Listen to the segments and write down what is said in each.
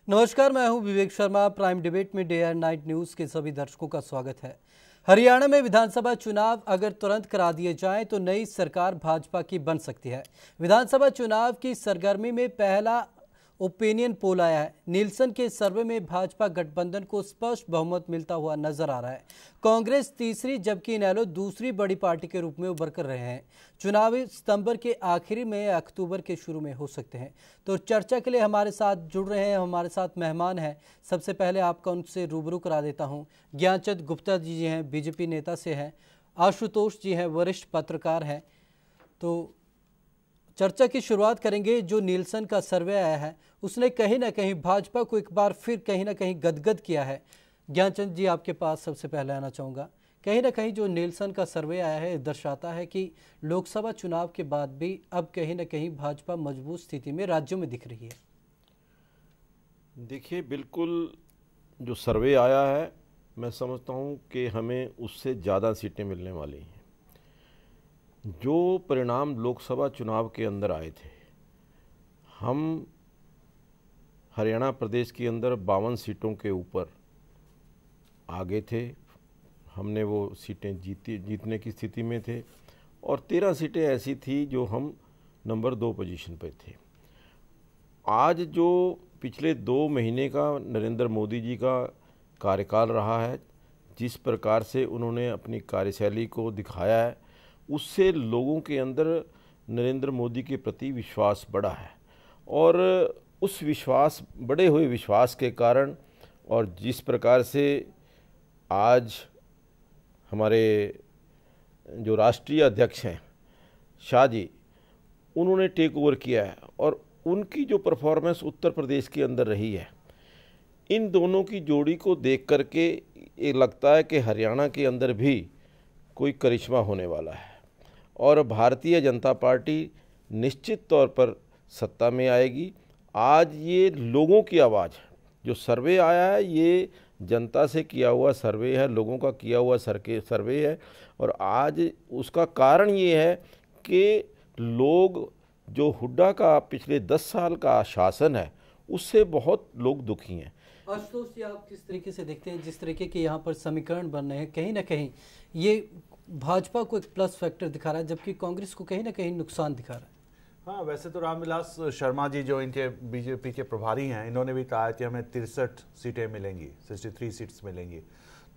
नमस्कार, मैं हूं विवेक शर्मा। प्राइम डिबेट में डे एंड नाइट न्यूज के सभी दर्शकों का स्वागत है। हरियाणा में विधानसभा चुनाव अगर तुरंत करा दिए जाएं तो नई सरकार भाजपा की बन सकती है। विधानसभा चुनाव की सरगर्मी में पहला ओपिनियन पोल आया है। नीलसन के सर्वे में भाजपा गठबंधन को स्पष्ट बहुमत मिलता हुआ नजर आ रहा है। कांग्रेस तीसरी जबकि इनेलो दूसरी बड़ी पार्टी के रूप में उभर कर रहे हैं। चुनावी सितंबर के आखिरी में या अक्टूबर के शुरू में हो सकते हैं। तो चर्चा के लिए हमारे साथ जुड़ रहे हैं, हमारे साथ मेहमान हैं। सबसे पहले आपका उनसे रूबरू करा देता हूं। ज्ञानचंद गुप्ता जी हैं, बीजेपी नेता से हैं। आशुतोष जी हैं, वरिष्ठ पत्रकार हैं। तो चर्चा की शुरुआत करेंगे। जो नीलसन का सर्वे आया है उसने कहीं ना कहीं भाजपा को एक बार फिर कहीं ना कहीं गदगद किया है। ज्ञानचंद जी, आपके पास सबसे पहले आना चाहूँगा। कहीं ना कहीं जो नीलसन का सर्वे आया है दर्शाता है कि लोकसभा चुनाव के बाद भी अब कहीं ना कहीं भाजपा मजबूत स्थिति में राज्यों में दिख रही है। देखिए, बिल्कुल जो सर्वे आया है मैं समझता हूँ कि हमें उससे ज़्यादा सीटें मिलने वाली हैं। जो परिणाम लोकसभा चुनाव के अंदर आए थे, हम हरियाणा प्रदेश के अंदर 52 सीटों के ऊपर आगे थे। हमने वो सीटें जीतने की स्थिति में थे और 13 सीटें ऐसी थी जो हम नंबर 2 पोजीशन पे थे। आज जो पिछले 2 महीने का नरेंद्र मोदी जी का कार्यकाल रहा है, जिस प्रकार से उन्होंने अपनी कार्यशैली को दिखाया है, उससे लोगों के अंदर नरेंद्र मोदी के प्रति विश्वास बढ़ा है। और उस बढ़े हुए विश्वास के कारण और जिस प्रकार से आज हमारे जो राष्ट्रीय अध्यक्ष हैं शाह जी, उन्होंने टेक ओवर किया है और उनकी जो परफॉर्मेंस उत्तर प्रदेश के अंदर रही है, इन दोनों की जोड़ी को देख करके ये लगता है कि हरियाणा के अंदर भी कोई करिश्मा होने वाला है और भारतीय जनता पार्टी निश्चित तौर पर सत्ता में आएगी। आज ये लोगों की आवाज़, जो सर्वे आया है, ये जनता से किया हुआ सर्वे है, लोगों का किया हुआ सर्वे है। और आज उसका कारण ये है कि लोग, जो हुड्डा का पिछले 10 साल का शासन है, उससे बहुत लोग दुखी हैं। आशुतोष जी, आप किस तरीके से देखते हैं जिस तरीके के यहाँ पर समीकरण बन रहे हैं? कहीं ना कहीं ये भाजपा को एक प्लस फैक्टर दिखा रहा है जबकि कांग्रेस को कहीं ना कहीं नुकसान दिखा रहा है। हाँ, वैसे तो रामविलास शर्मा जी जो इनके बीजेपी के प्रभारी हैं, इन्होंने भी कहा कि हमें 63 सीटें मिलेंगी, 63 सीट्स मिलेंगी।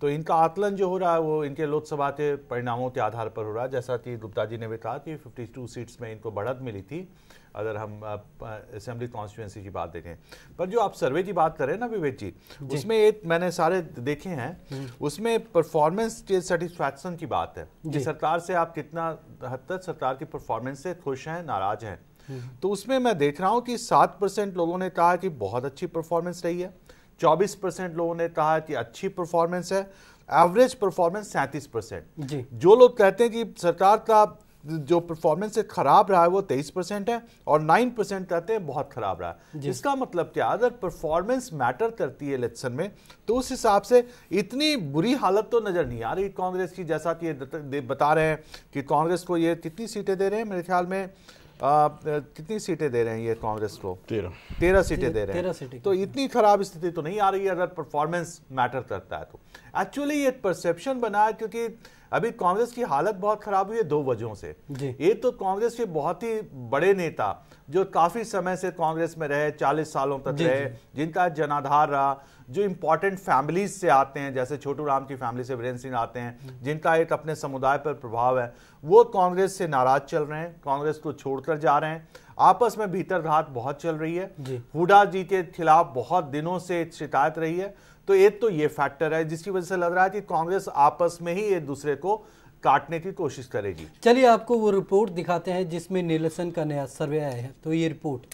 तो इनका आकलन जो हो रहा है वो इनके लोकसभा के परिणामों के आधार पर हो रहा है। जैसा कि गुप्ता जी ने भी कहा कि 52 सीट्स में इनको बढ़त मिली थी अगर हम असेंबली कॉन्स्टिट्यूंसी की बात देखें। पर जो आप सर्वे की बात करें ना विवेक जी, उसमें एक मैंने सारे देखे हैं, उसमें परफॉर्मेंस सेटिस्फैक्शन की बात है कि सरकार से आप कितना हद तक सरकार की परफॉर्मेंस से खुश हैं, नाराज हैं। तो उसमें मैं देख रहा हूं कि 7% लोगों ने कहा कि बहुत अच्छी परफॉर्मेंस रही है, 24% लोगों ने कहा कि अच्छी परफॉर्मेंस है, एवरेज परफॉर्मेंस 37%। जो लोग कहते हैं कि सरकार का जो परफॉर्मेंस है खराब रहा है वो 23% है और 9% कहते हैं बहुत खराब रहा है। इसका मतलब क्या, अगर परफॉर्मेंस मैटर करती है इलेक्शन में तो उस हिसाब से इतनी बुरी हालत तो नजर नहीं आ रही कांग्रेस की। जैसा कि ये बता रहे हैं कि कांग्रेस को ये कितनी सीटें दे रहे हैं, मेरे ख्याल में कितनी सीटें दे रहे हैं ये कांग्रेस को? 13 सीटें दे रहे हैं। तो इतनी खराब स्थिति तो नहीं आ रही है अगर परफॉर्मेंस मैटर करता है तो। एक्चुअली ये परसेप्शन बना है क्योंकि अभी कांग्रेस की हालत बहुत खराब हुई है 2 वजहों से। एक तो कांग्रेस के बहुत ही बड़े नेता जो काफी समय से कांग्रेस में रहे, 40 सालों तक रहे, जिनका जनाधार रहा, जो इंपॉर्टेंट फैमिलीज से आते हैं, जैसे छोटू राम की फैमिली से वीरेंद्र सिंह आते हैं, जिनका एक अपने समुदाय पर प्रभाव है, वो कांग्रेस से नाराज चल रहे हैं, कांग्रेस को छोड़कर जा रहे हैं। आपस में भीतर घात बहुत चल रही है। हुड्डा जी के खिलाफ बहुत दिनों से शिकायत रही है। तो एक तो ये फैक्टर है जिसकी वजह से लग रहा है कि कांग्रेस आपस में ही एक दूसरे को काटने की कोशिश करेगी। चलिए आपको वो रिपोर्ट दिखाते हैं जिसमें नीलसन का नया सर्वे आया है। तो ये रिपोर्ट,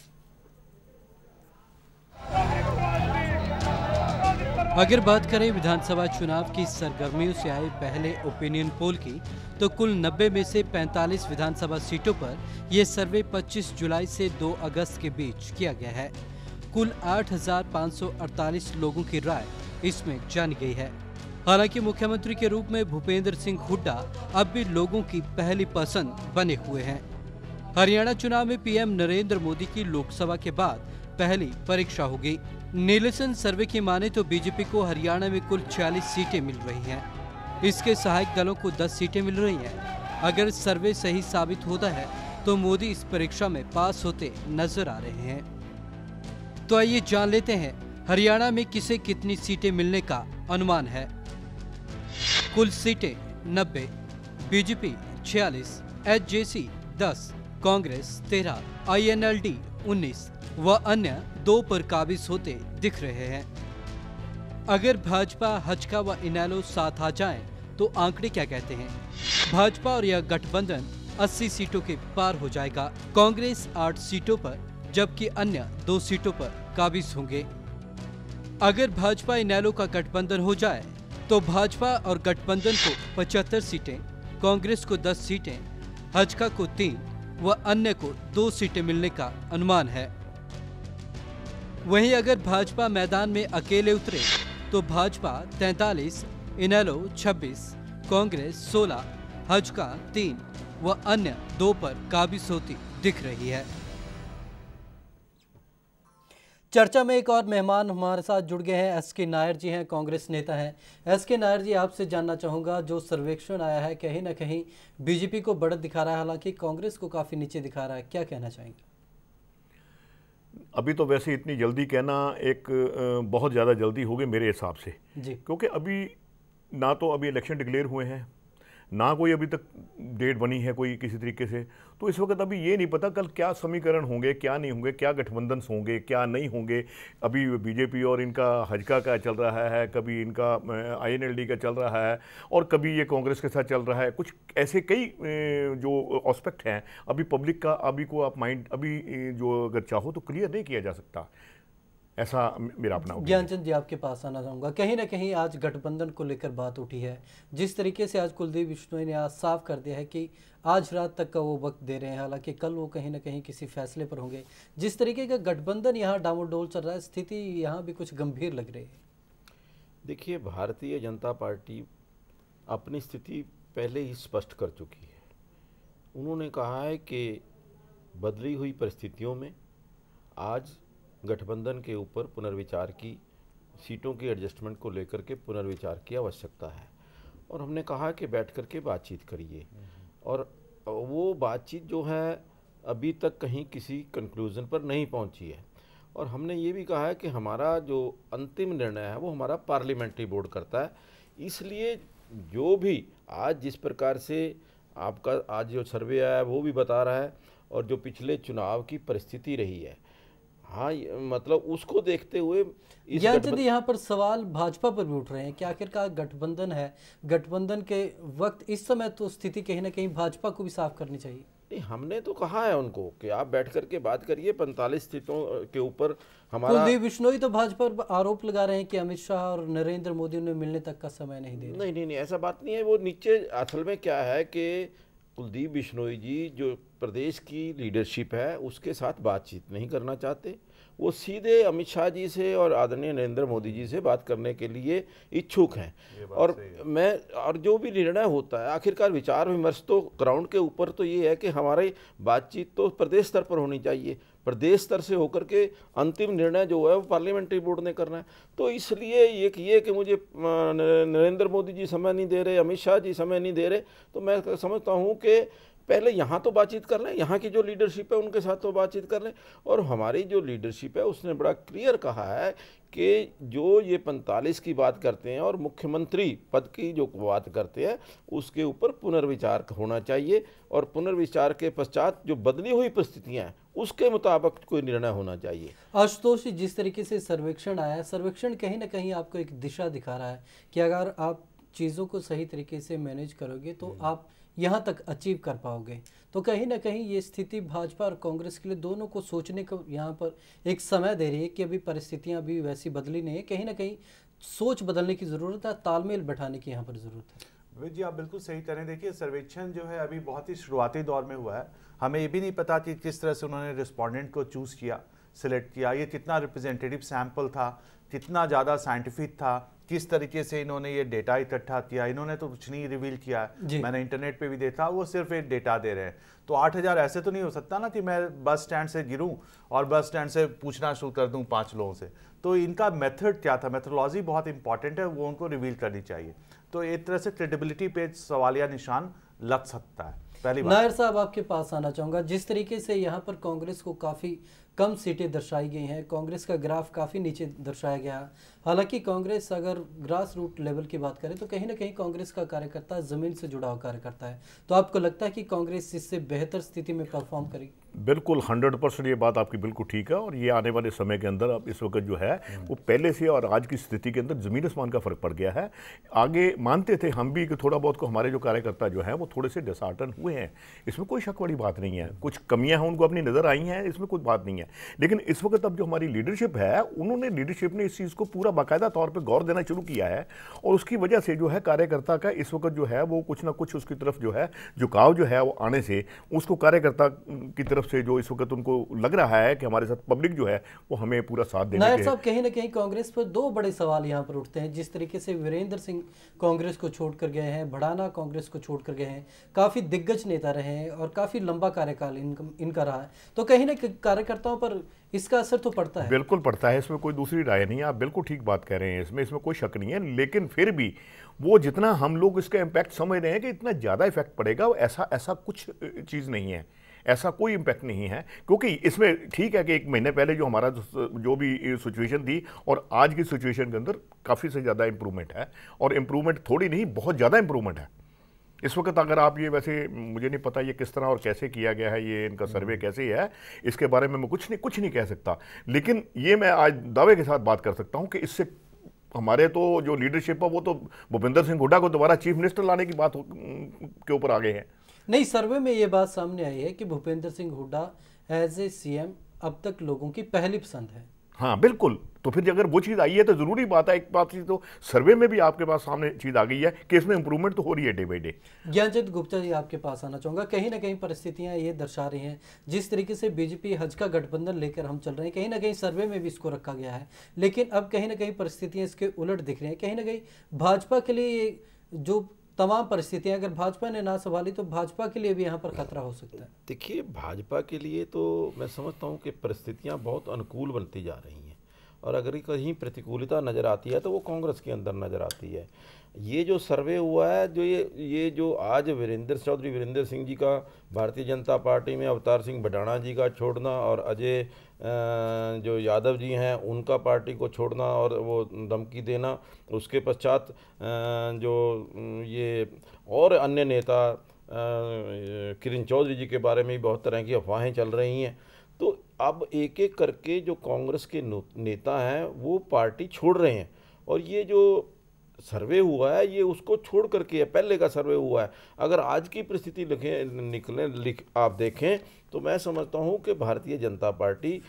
अगर बात करें विधानसभा चुनाव की सरगर्मियों से आए पहले ओपिनियन पोल की, तो कुल 90 में से 45 विधानसभा सीटों पर यह सर्वे 25 जुलाई से 2 अगस्त के बीच किया गया है। कुल 8,548 लोगों की राय इसमें जानी गई है। हालांकि मुख्यमंत्री के रूप में भूपेंद्र सिंह हुड्डा अब भी लोगों की पहली पसंद बने हुए हैं। हरियाणा चुनाव में पीएम नरेंद्र मोदी की लोकसभा के बाद पहली परीक्षा होगी। नीलसन सर्वे की माने तो बीजेपी को हरियाणा में कुल 40 सीटें मिल रही हैं। इसके सहायक दलों को 10 सीटें मिल रही हैं। अगर सर्वे सही साबित होता है तो मोदी इस परीक्षा में पास होते नजर आ रहे हैं। तो आइए जान लेते हैं हरियाणा में किसे कितनी सीटें मिलने का अनुमान है। कुल सीटें 90, बीजेपी 46, एचजेसी 10, कांग्रेस 13, आईएनएलडी 19 व अन्य 2 पर काबिज होते दिख रहे हैं। अगर भाजपा, हजका व इनेलो साथ आ जाएं, तो आंकड़े क्या कहते हैं? भाजपा और यह गठबंधन 80 सीटों के पार हो जाएगा। कांग्रेस 8 सीटों पर जबकि अन्य 2 सीटों पर काबिज होंगे। अगर भाजपा इनेलो का गठबंधन हो जाए तो भाजपा और गठबंधन को 75 सीटें, कांग्रेस को 10 सीटें, हजका को 3 व अन्य को 2 सीटें मिलने का अनुमान है। वहीं अगर भाजपा मैदान में अकेले उतरे तो भाजपा 43, इनेलो 26, कांग्रेस 16, हजका 3 व अन्य 2 पर काबिज होती दिख रही है। चर्चा में एक और मेहमान हमारे साथ जुड़ गए हैं। एसके नायर जी हैं, कांग्रेस नेता हैं। एसके नायर जी, आपसे जानना चाहूँगा, जो सर्वेक्षण आया है कहीं ना कहीं बीजेपी को बढ़त दिखा रहा है, हालांकि कांग्रेस को काफ़ी नीचे दिखा रहा है, क्या कहना चाहेंगे? अभी तो वैसे इतनी जल्दी कहना एक बहुत ज़्यादा जल्दी होगी मेरे हिसाब से जी, क्योंकि अभी ना तो अभी इलेक्शन डिक्लेयर हुए हैं, ना कोई अभी तक डेट बनी है कोई किसी तरीके से। तो इस वक्त अभी ये नहीं पता कल क्या समीकरण होंगे, क्या नहीं होंगे, क्या गठबंधन होंगे, क्या नहीं होंगे। अभी बीजेपी और इनका हजका का चल रहा है, कभी इनका आईएनएलडी का चल रहा है और कभी ये कांग्रेस के साथ चल रहा है। कुछ ऐसे कई जो एस्पेक्ट हैं अभी पब्लिक का, अभी को आप माइंड अभी जो अगर चाहो तो क्लियर नहीं किया जा सकता, ऐसा मेरा अपना। ज्ञानचंद जी, आपके पास आना चाहूँगा। कहीं ना कहीं आज गठबंधन को लेकर बात उठी है। जिस तरीके से आज कुलदीप बिश्नोई ने आज साफ कर दिया है कि आज रात तक का वो वक्त दे रहे हैं, हालांकि कल वो कहीं ना कहीं किसी फैसले पर होंगे। जिस तरीके का गठबंधन यहाँ डामाडोल चल रहा है, स्थिति यहाँ भी कुछ गंभीर लग रही है। देखिए, भारतीय जनता पार्टी अपनी स्थिति पहले ही स्पष्ट कर चुकी है। उन्होंने कहा है कि बदली हुई परिस्थितियों में आज गठबंधन के ऊपर पुनर्विचार की, सीटों की एडजस्टमेंट को लेकर के पुनर्विचार की आवश्यकता है। और हमने कहा कि बैठ कर के बातचीत करिए, और वो बातचीत जो है अभी तक कहीं किसी कंक्लूजन पर नहीं पहुंची है। और हमने ये भी कहा है कि हमारा जो अंतिम निर्णय है वो हमारा पार्लियामेंट्री बोर्ड करता है। इसलिए जो भी आज जिस प्रकार से आपका आज जो सर्वे आया है वो भी बता रहा है, और जो पिछले चुनाव की परिस्थिति रही है, हाँ, मतलब उसको देखते हुए यहाँ पर सवाल भाजपा पर भी उठ रहे हैं कि आखिरकार गठबंधन है, गठबंधन के वक्त इस समय तो स्थिति कहीं ना कहीं भाजपा को भी साफ करनी चाहिए। नहीं, हमने तो कहा है उनको कि आप बैठ करके बात करिए। 45 सीटों के ऊपर हमारा। कुलदीप बिश्नोई तो भाजपा पर आरोप लगा रहे हैं कि अमित शाह और नरेंद्र मोदी उन्हें मिलने तक का समय नहीं दे रहे। नहीं, ऐसा बात नहीं है। वो नीचे असल में क्या है कि कुलदीप बिश्नोई जी जो प्रदेश की लीडरशिप है उसके साथ बातचीत नहीं करना चाहते। वो सीधे अमित शाह जी से और आदरणीय नरेंद्र मोदी जी से बात करने के लिए इच्छुक हैं। और जो भी निर्णय होता है आखिरकार विचार विमर्श तो ग्राउंड के ऊपर तो ये है कि हमारी बातचीत तो प्रदेश स्तर पर होनी चाहिए। प्रदेश स्तर से होकर के अंतिम निर्णय जो है वो पार्लियामेंट्री बोर्ड ने करना है। तो इसलिए ये कि मुझे नरेंद्र मोदी जी समय नहीं दे रहे, अमित शाह जी समय नहीं दे रहे, तो मैं समझता हूँ कि पहले यहाँ तो बातचीत कर लें, यहाँ की जो लीडरशिप है उनके साथ तो बातचीत कर लें। और हमारी जो लीडरशिप है उसने बड़ा क्लियर कहा है कि जो ये 45 की बात करते हैं और मुख्यमंत्री पद की जो बात करते हैं उसके ऊपर पुनर्विचार होना चाहिए, और पुनर्विचार के पश्चात जो बदली हुई परिस्थितियाँ हैं उसके मुताबिक कोई निर्णय होना चाहिए। आशुतोष जी, जिस तरीके से सर्वेक्षण आया है, सर्वेक्षण कहीं ना कहीं आपको एक दिशा दिखा रहा है कि अगर आप चीज़ों को सही तरीके से मैनेज करोगे तो आप यहाँ तक अचीव कर पाओगे। तो कहीं ना कहीं ये स्थिति भाजपा और कांग्रेस के लिए दोनों को सोचने को यहाँ पर एक समय दे रही है कि अभी परिस्थितियाँ अभी वैसी बदली नहीं है, कहीं ना कहीं सोच बदलने की ज़रूरत है, तालमेल बैठाने की यहाँ पर ज़रूरत है। विवेक जी, आप बिल्कुल सही कह रहे हैं। देखिए, सर्वेक्षण जो है अभी बहुत ही शुरुआती दौर में हुआ है। हमें ये भी नहीं पता कि किस तरह से उन्होंने रिस्पोंडेंट को चूज़ किया, सिलेक्ट किया, ये कितना रिप्रेजेंटेटिव सैंपल था, कितना ज़्यादा साइंटिफिक था, किस तरीके से इन्होंने ये डेटा इकट्ठा किया, इन्होंने तो कुछ नहीं रिवील किया है। मैंने इंटरनेट पे भी देखा, वो सिर्फ एक डेटा दे रहे हैं। तो 8,000 ऐसे तो नहीं हो सकता ना कि मैं बस स्टैंड से गिरूं और बस स्टैंड से पूछना शुरू कर दूं 5 लोगों से। तो इनका मेथड क्या था, मेथोडोलॉजी बहुत इंपॉर्टेंट है, वो उनको रिवील करनी चाहिए। तो एक तरह से क्रेडिबिलिटी पे सवालिया निशान लग सकता है। पहली बात। नायर साहब, आपके पास आना चाहूँगा। जिस तरीके से यहाँ पर कांग्रेस को काफ़ी कम सीटें दर्शाई गई हैं, कांग्रेस का ग्राफ काफ़ी नीचे दर्शाया गया। हालांकि कांग्रेस अगर ग्रास रूट लेवल की बात करें तो कहीं ना कहीं कांग्रेस का कार्यकर्ता ज़मीन से जुड़ा हुआ कार्यकर्ता है। तो आपको लगता है कि कांग्रेस इससे बेहतर स्थिति में परफॉर्म करेगी? बिल्कुल 100% ये बात आपकी बिल्कुल ठीक है। और ये आने वाले समय के अंदर अब इस वक्त जो है वो पहले से और आज की स्थिति के अंदर ज़मीन आसमान का फ़र्क पड़ गया है। आगे मानते थे हम भी कि थोड़ा बहुत को हमारे जो कार्यकर्ता जो है वो थोड़े से डिसहार्टन हुए हैं, इसमें कोई शक वाली बात नहीं है। कुछ कमियां हैं उनको अपनी नज़र आई हैं, इसमें कोई बात नहीं है। लेकिन इस वक्त अब जो हमारी लीडरशिप है, उन्होंने लीडरशिप ने इस चीज़ को पूरा बाकायदा तौर पर गौर देना शुरू किया है। और उसकी वजह से जो है कार्यकर्ता का इस वक्त जो है वो कुछ ना कुछ उसकी तरफ जो है झुकाव जो है वो आने से उसको कार्यकर्ता की तरफ से जो इस वक्त उनको लग रहा है कि हमारे साथ पब्लिक जो है वो हमें पूरा साथ देने नायर साहब, कहीं ना कहीं कांग्रेस पर दो बड़े सवाल यहाँ पर उठते हैं। जिस तरीके से वीरेंद्र सिंह कांग्रेस को छोड़कर गए हैं, भड़ाना कांग्रेस को छोड़कर गए हैं, काफ़ी दिग्गज नेता रहे हैं और काफ़ी लंबा कार्यकाल इनका रहा है। तो कहीं ना कहीं कार्यकर्ताओं पर इसका असर तो पड़ता है। बिल्कुल पड़ता है, इसमें कोई दूसरी राय नहीं है। आप बिल्कुल ठीक बात कह रहे हैं, इसमें कोई शक नहीं है। लेकिन फिर भी वो जितना हम लोग इसका इम्पैक्ट समझ रहे हैं कि इतना ज़्यादा इफेक्ट पड़ेगा, ऐसा कुछ चीज़ नहीं है, ऐसा कोई इम्पैक्ट नहीं है। क्योंकि इसमें ठीक है कि 1 महीने पहले जो हमारा जो भी सिचुएशन थी और आज की सिचुएशन के अंदर काफ़ी से ज़्यादा इंप्रूवमेंट है। और इंप्रूवमेंट थोड़ी नहीं, बहुत ज़्यादा इंप्रूवमेंट है इस वक्त। अगर आप ये, वैसे मुझे नहीं पता ये किस तरह और कैसे किया गया है, ये इनका सर्वे कैसे है, इसके बारे में मैं कुछ नहीं कह सकता। लेकिन ये मैं आज दावे के साथ बात कर सकता हूँ कि इससे हमारे तो जो लीडरशिप है वो तो भूपेंद्र सिंह हुड्डा को दोबारा चीफ मिनिस्टर लाने की बात के ऊपर आ गए हैं। नहीं, सर्वे में ये बात सामने आई है कि Bhupinder Singh Hooda as a CM अब तक लोगों की पहली पसंद है। हाँ बिल्कुल। तो फिर अगर वो चीज़ आई है तो ज़रूरी बात है, एक बात चीज़ तो सर्वे में भी आपके पास सामने चीज़ आ गई है कि इसमें इंप्रूवमेंट तो हो रही है day by day. Gyanchand Gupta ji, आपके पास आना चाहूँगा। कहीं ना कहीं परिस्थितियाँ ये दर्शा रही हैं, जिस तरीके से बीजेपी हज का गठबंधन लेकर हम चल रहे हैं, कहीं ना कहीं सर्वे में भी इसको रखा गया है। लेकिन अब कहीं ना कहीं परिस्थितियाँ इसके उलट दिख रही हैं। कहीं ना कहीं भाजपा के लिए जो तमाम परिस्थितियां अगर भाजपा ने ना संभाली तो भाजपा के लिए भी यहाँ पर खतरा हो सकता है। देखिए, भाजपा के लिए तो मैं समझता हूँ कि परिस्थितियाँ बहुत अनुकूल बनती जा रही हैं, और अगर कहीं प्रतिकूलता नज़र आती है तो वो कांग्रेस के अंदर नज़र आती है। ये जो सर्वे हुआ है, जो ये जो आज चौधरी वीरेंद्र सिंह जी का भारतीय जनता पार्टी में, अवतार सिंह भडाना जी का छोड़ना और अजय जो यादव जी हैं उनका पार्टी को छोड़ना और वो धमकी देना, उसके पश्चात जो ये और अन्य नेता किरण चौधरी जी के बारे में भी बहुत तरह की अफवाहें चल रही हैं। तो अब एक एक करके जो कांग्रेस के नेता हैं वो पार्टी छोड़ रहे हैं, और ये जो सर्वे हुआ है ये उसको छोड़ करके है, पहले का सर्वे हुआ है। अगर आज की परिस्थिति आप देखें तो मैं समझता हूँ कि भारतीय जनता पार्टी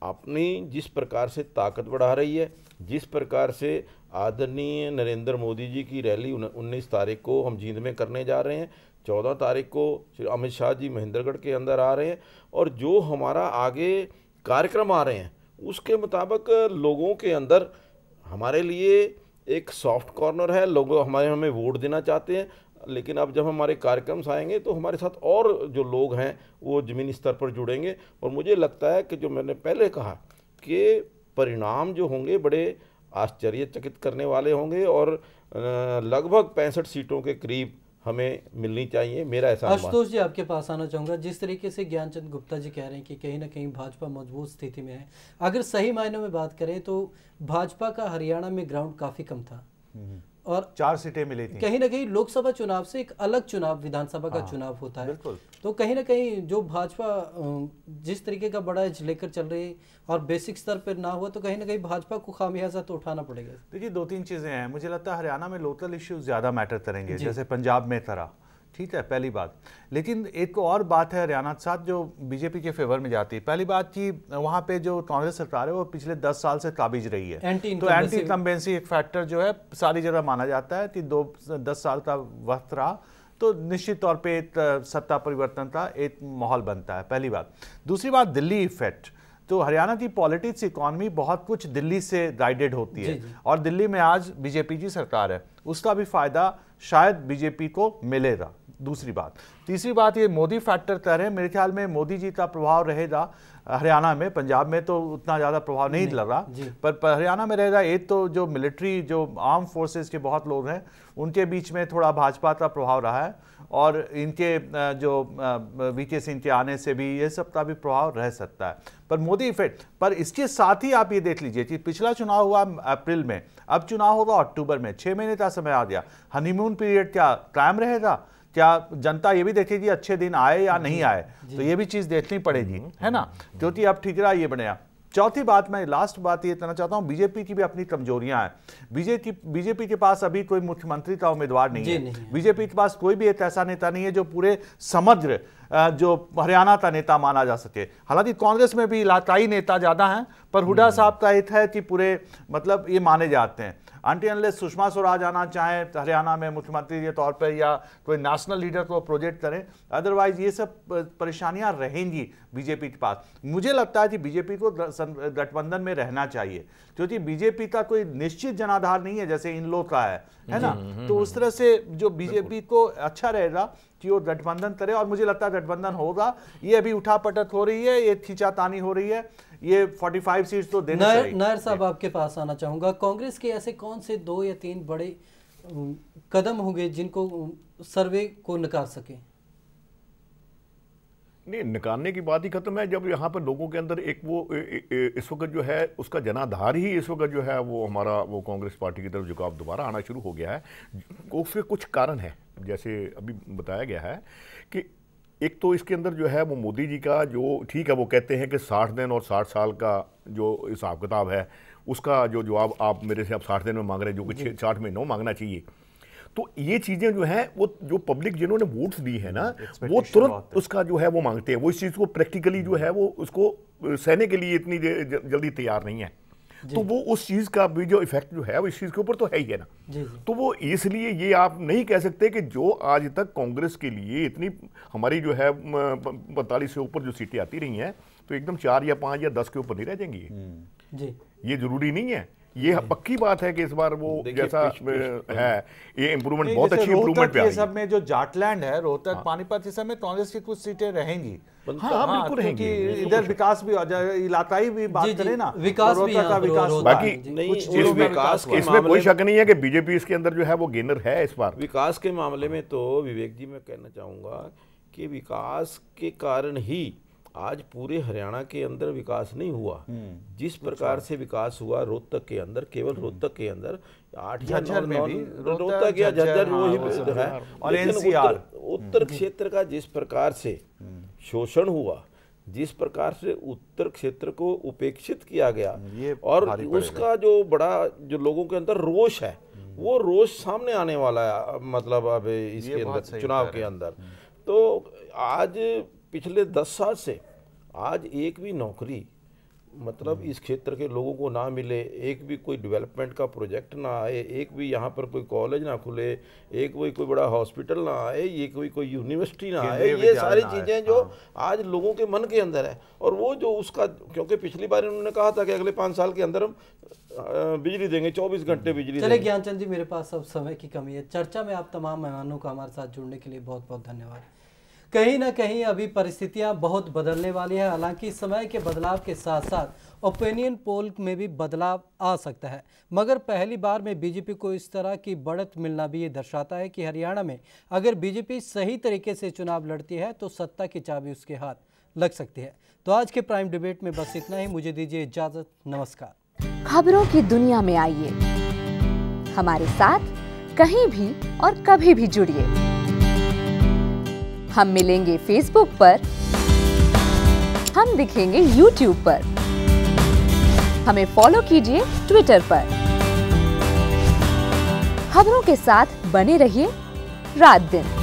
अपनी जिस प्रकार से ताकत बढ़ा रही है, जिस प्रकार से आदरणीय नरेंद्र मोदी जी की रैली 19 तारीख को हम जींद में करने जा रहे हैं, 14 तारीख को श्री अमित शाह जी महेंद्रगढ़ के अंदर आ रहे हैं, और जो हमारा आगे कार्यक्रम आ रहे हैं उसके मुताबिक लोगों के अंदर हमारे लिए एक सॉफ्ट कॉर्नर है। लोग हमें वोट देना चाहते हैं, लेकिन अब जब हमारे कार्यक्रम आएंगे तो हमारे साथ और जो लोग हैं वो ज़मीनी स्तर पर जुड़ेंगे। और मुझे लगता है कि जो मैंने पहले कहा कि परिणाम जो होंगे बड़े आश्चर्यचकित करने वाले होंगे, और लगभग 65 सीटों के करीब हमें मिलनी चाहिए, मेरा ऐसा अनुमान। आशुतोष जी, आपके पास आना चाहूँगा। जिस तरीके से ज्ञानचंद गुप्ता जी कह रहे हैं कि कहीं ना कहीं भाजपा मजबूत स्थिति में है, अगर सही मायनों में बात करें तो भाजपा का हरियाणा में ग्राउंड काफ़ी कम था और 4 सीटें मिली थी। कहीं ना कहीं लोकसभा चुनाव से एक अलग चुनाव विधानसभा का चुनाव होता है। बिल्कुल। तो कहीं ना कहीं जो भाजपा जिस तरीके का बड़ा एज लेकर चल रही है और बेसिक स्तर पर ना हुआ तो कहीं ना कहीं भाजपा को खामियाजा तो उठाना पड़ेगा। देखिए, 2-3 चीज़ें हैं। मुझे लगता है हरियाणा में लोकल इश्यूज ज़्यादा मैटर करेंगे, जैसे पंजाब में तरह, ठीक है, पहली बात। लेकिन एक और बात है हरियाणा के साथ जो बीजेपी के फेवर में जाती है। पहली बात कि वहाँ पे जो कांग्रेस सरकार है वो पिछले 10 साल से काबिज रही है, तो एंटी इनकम्बेंसी एक फैक्टर जो है सारी जगह माना जाता है कि 10 साल का वक्त रहा तो निश्चित तौर पे एक सत्ता परिवर्तन का एक माहौल बनता है, पहली बात। दूसरी बात, दिल्ली इफेक्ट। तो हरियाणा की पॉलिटिक्स इकोनॉमी बहुत कुछ दिल्ली से गाइडेड होती है और दिल्ली में आज बीजेपी की सरकार है, उसका भी फायदा शायद बीजेपी को मिलेगा। दूसरी बात, तीसरी बात, ये मोदी फैक्टर कह रहे हैं, मेरे ख्याल में मोदी जी का प्रभाव रहेगा हरियाणा में। पंजाब में तो उतना ज़्यादा प्रभाव नहीं लग रहा, पर हरियाणा में रहेगा। एक तो जो मिलिट्री, जो आर्म फोर्सेस के बहुत लोग हैं, उनके बीच में थोड़ा भाजपा का प्रभाव रहा है और इनके जो वीके सिंह के आने से भी ये सब का भी प्रभाव रह सकता है, पर मोदी इफेक्ट। पर इसके साथ ही आप ये देख लीजिए कि पिछला चुनाव हुआ अप्रैल में, अब चुनाव होगा अक्टूबर में, 6 महीने का समय आ गया। हनीमून पीरियड क्या कायम रहेगा? क्या जनता ये भी देखेगी अच्छे दिन आए या नहीं आए? तो ये भी चीज देखनी पड़ेगी, है ना, क्योंकि अब ठिकरा ये बनेगा। चौथी बात, मैं लास्ट बात ये कहना चाहता हूं, बीजेपी की भी अपनी कमजोरियां हैं। बीजेपी के पास अभी कोई मुख्यमंत्री का उम्मीदवार नहीं है। बीजेपी के पास कोई भी एक ऐसा नेता नहीं है जो पूरे समग्र जो हरियाणा का नेता माना जा सके। हालांकि कांग्रेस में भी इलाकाई नेता ज्यादा हैं, पर हुड्डा साहब का एक है कि पूरे मतलब ये माने जाते हैं। अनलेस सुषमा स्वराज आना चाहें हरियाणा में मुख्यमंत्री के तौर पर या कोई नेशनल लीडर को प्रोजेक्ट करें, अदरवाइज ये सब परेशानियां रहेंगी बीजेपी के पास। मुझे लगता है कि बीजेपी को गठबंधन में रहना चाहिए, क्योंकि बीजेपी का कोई निश्चित जनाधार नहीं है जैसे इन लोग का है ना। तो उस तरह से जो बीजेपी को अच्छा रहेगा कि वो गठबंधन करे, और मुझे लगता है गठबंधन होगा। ये अभी उठापटक हो रही है, ये खींचातानी हो रही है, ये 45 सीट्स तो देने चाहिए। नायर साहब, आपके पास आना चाहूंगा। कांग्रेस के ऐसे कौन से 2 या 3 बड़े कदम होंगे जिनको सर्वे को नकार सके? नहीं, नकारने की बात ही खत्म है जब यहाँ पर लोगों के अंदर एक वो इस वक्त जो है उसका जनाधार ही इस वक्त जो है वो हमारा वो कांग्रेस पार्टी की तरफ झुकाव दोबारा आना शुरू हो गया है। उसके कुछ कारण है, जैसे अभी बताया गया है कि एक तो इसके अंदर जो है वो मोदी जी का जो, ठीक है वो कहते हैं कि 60 दिन और 60 साल का जो हिसाब किताब है उसका जो जवाब आप मेरे से आप 60 दिन में मांग रहे हैं, जो कि 60 महीनों मांगना चाहिए। तो ये चीज़ें जो हैं वो जो पब्लिक जिन्होंने वोट्स दी है ना, वो तुरंत उसका जो है वो मांगते हैं। वो इस चीज़ को प्रैक्टिकली जो है वो उसको सहने के लिए इतनी जल्दी तैयार नहीं है। तो वो उस चीज़ का भी जो इफेक्ट जो है वो इस चीज़ के ऊपर तो है ही है ना। तो वो इसलिए ये आप नहीं कह सकते कि जो आज तक कांग्रेस के लिए इतनी हमारी जो है 45 से ऊपर जो सीटें आती रही हैं, तो एकदम 4 या 5 या 10 के ऊपर नहीं रह जाएंगी जी। ये जरूरी नहीं है, ये पक्की बात है कि इस बार वो जैसा है ये इम्प्रूवमेंट बहुत अच्छी इम्प्रूवमेंट पे आ रही है। सब में जो जाटलैंड है, रोहतक, पानीपत, इस सब में कांग्रेस की कुछ सीटें रहेंगी। हाँ, बिल्कुल रहेंगी। इधर विकास भी इलाकाई भी बात करें ना, विकास भी का विकास बाकी इसमें कोई शक नहीं है कि बीजेपी इसके अंदर जो है वो गेनर है इस बार। विकास के मामले में तो विवेक जी मैं कहना चाहूँगा कि विकास के कारण ही आज पूरे हरियाणा के अंदर विकास नहीं हुआ। जिस प्रकार से विकास हुआ रोहतक के अंदर, केवल रोहतक के अंदर 8 या 9 रोहतक या झज्जर वो ही है, और एनसीआर उत्तर क्षेत्र का जिस प्रकार से शोषण हुआ, जिस प्रकार से उत्तर क्षेत्र को उपेक्षित किया गया, और उसका जो बड़ा जो लोगों के अंदर रोष है, वो रोष सामने आने वाला है, मतलब अब इसके अंदर चुनाव के अंदर। तो आज पिछले 10 साल से आज एक भी नौकरी मतलब इस क्षेत्र के लोगों को ना मिले, एक भी कोई डेवलपमेंट का प्रोजेक्ट ना आए, एक भी यहाँ पर कोई कॉलेज ना खुले, एक कोई बड़ा हॉस्पिटल ना आए, ये कोई यूनिवर्सिटी ना आए, ये सारी चीज़ें जो आज लोगों के मन के अंदर है। और वो जो उसका, क्योंकि पिछली बार उन्होंने कहा था कि अगले 5 साल के अंदर हम बिजली देंगे, 24 घंटे बिजली देंगे। चलिए ज्ञानचंद जी, मेरे पास अब समय की कमी है। चर्चा में आप तमाम मेहमानों का हमारे साथ जुड़ने के लिए बहुत बहुत धन्यवाद। कहीं ना कहीं अभी परिस्थितियां बहुत बदलने वाली हैं, हालांकि समय के बदलाव के साथ साथ ओपिनियन पोल में भी बदलाव आ सकता है, मगर पहली बार में बीजेपी को इस तरह की बढ़त मिलना भी ये दर्शाता है कि हरियाणा में अगर बीजेपी सही तरीके से चुनाव लड़ती है तो सत्ता की चाबी उसके हाथ लग सकती है। तो आज के प्राइम डिबेट में बस इतना ही, मुझे दीजिए इजाजत, नमस्कार। खबरों की दुनिया में आइए, हमारे साथ कहीं भी और कभी भी जुड़िए। हम मिलेंगे फेसबुक पर, हम दिखेंगे यूट्यूब पर, हमें फॉलो कीजिए ट्विटर पर। खबरों के साथ बने रहिए रात दिन।